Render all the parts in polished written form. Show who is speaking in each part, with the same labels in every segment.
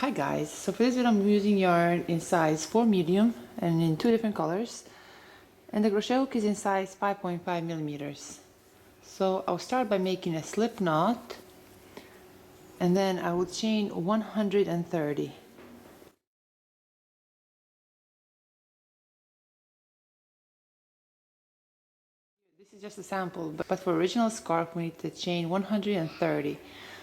Speaker 1: Hi guys, so for this video I'm using yarn in size 4 medium and in 2 different colors, and the crochet hook is in size 5.5 millimeters. So I'll start by making a slip knot, and then I will chain 130. This is just a sample, but for original scarf we need to chain 130.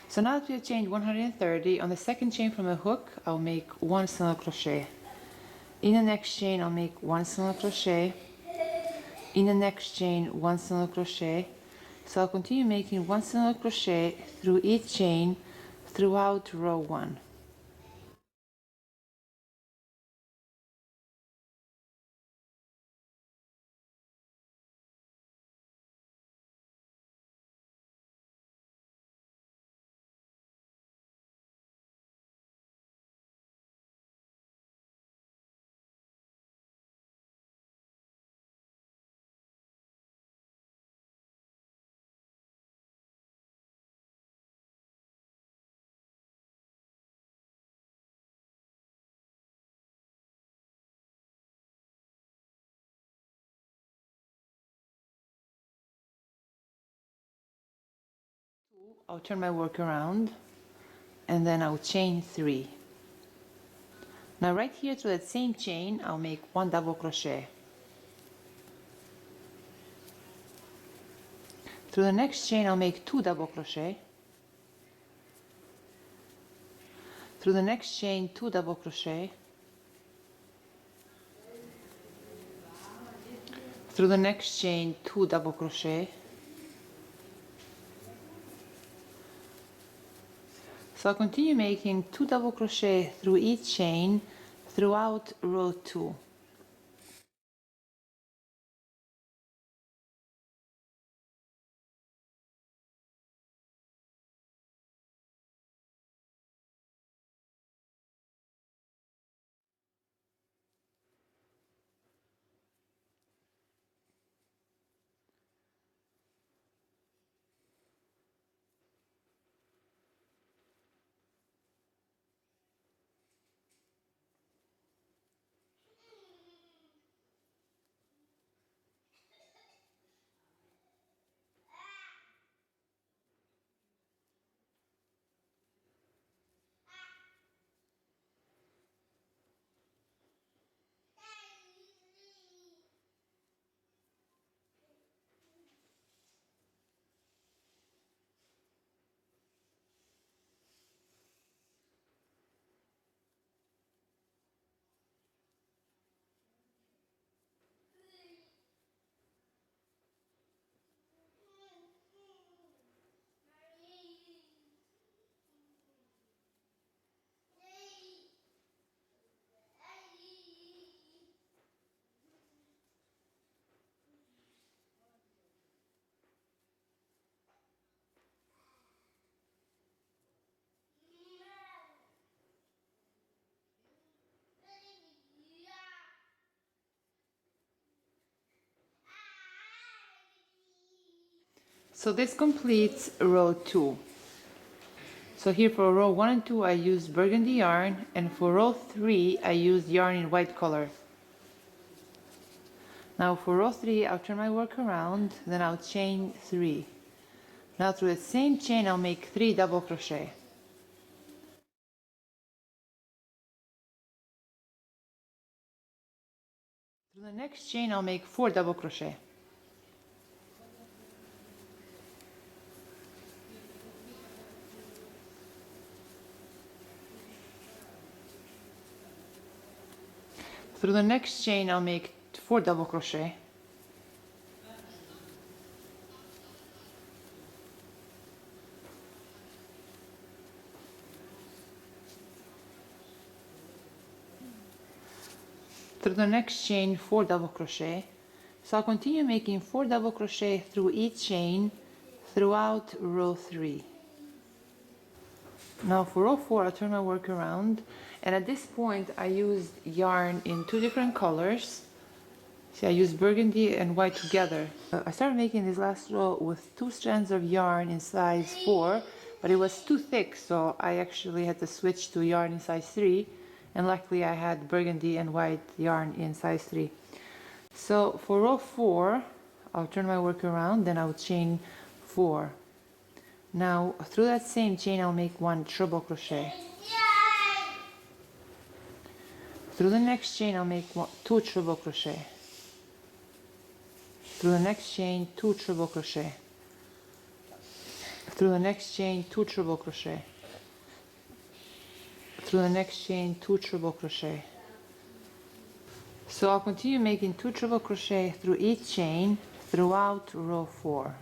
Speaker 1: So now that we have chained 130, on the second chain from the hook I'll make 1 single crochet. In the next chain I'll make 1 single crochet. In the next chain 1 single crochet. So I'll continue making 1 single crochet through each chain throughout row 1. I'll turn my work around and then I'll chain 3. Now right here through that same chain I'll make 1 double crochet. Through the next chain I'll make 2 double crochet. Through the next chain 2 double crochet. Through the next chain 2 double crochet. So I'll continue making 2 double crochet through each chain throughout row 2. So this completes row 2. So here for row 1 and 2 I used burgundy yarn, and for row 3 I used yarn in white color. Now for row 3 I'll turn my work around, then I'll chain 3. Now through the same chain I'll make 3 double crochet. Through the next chain I'll make 4 double crochet. Through the next chain I'll make 4 double crochet. Through the next chain 4 double crochet. So I'll continue making 4 double crochet through each chain throughout row 3. Now for row 4 I'll turn my work around, and at this point I used yarn in 2 different colors. See, I used burgundy and white together. I started making this last row with 2 strands of yarn in size 4, but it was too thick, so I actually had to switch to yarn in size 3, and luckily I had burgundy and white yarn in size 3. So for row 4, I'll turn my work around, then I'll chain 4. Now through that same chain I'll make 1 treble crochet. Through the next chain I'll make 2 treble crochet. Through the next chain 2 treble crochet. Through the next chain 2 treble crochet. Through the next chain 2 treble crochet. So I'll continue making 2 treble crochet through each chain throughout row 4.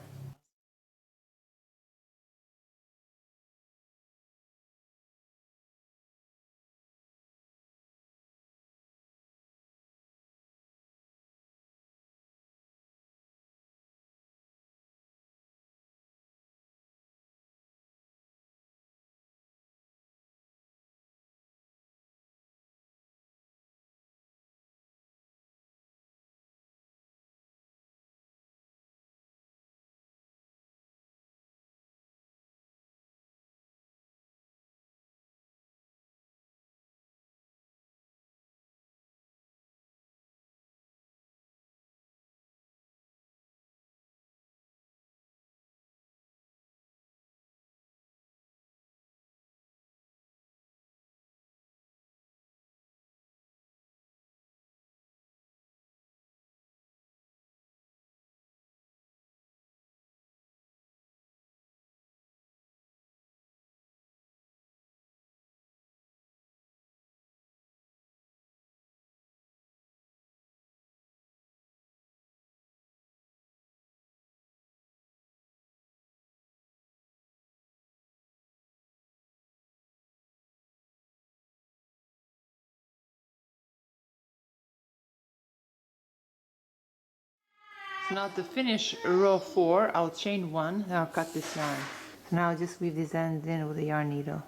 Speaker 1: So now to finish row 4, I'll chain 1 and I'll cut this yarn. So now I'll just weave these ends in with a yarn needle.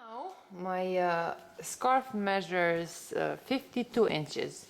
Speaker 1: Now my scarf measures 52 inches.